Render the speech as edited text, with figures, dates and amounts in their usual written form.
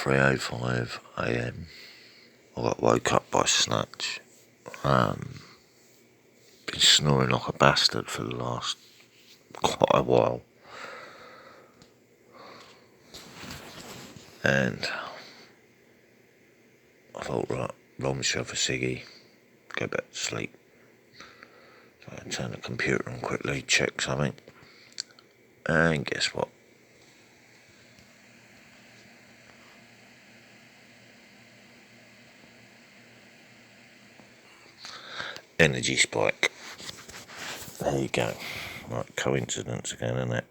3:05 AM. I got woke up by Snatch. Been snoring like a bastard for the last quite a while. And I thought, right, roll myself a ciggy, go back to sleep. So I turned the computer on quickly, check something, and guess what? Energy spike. There you go. Right, coincidence again, isn't it?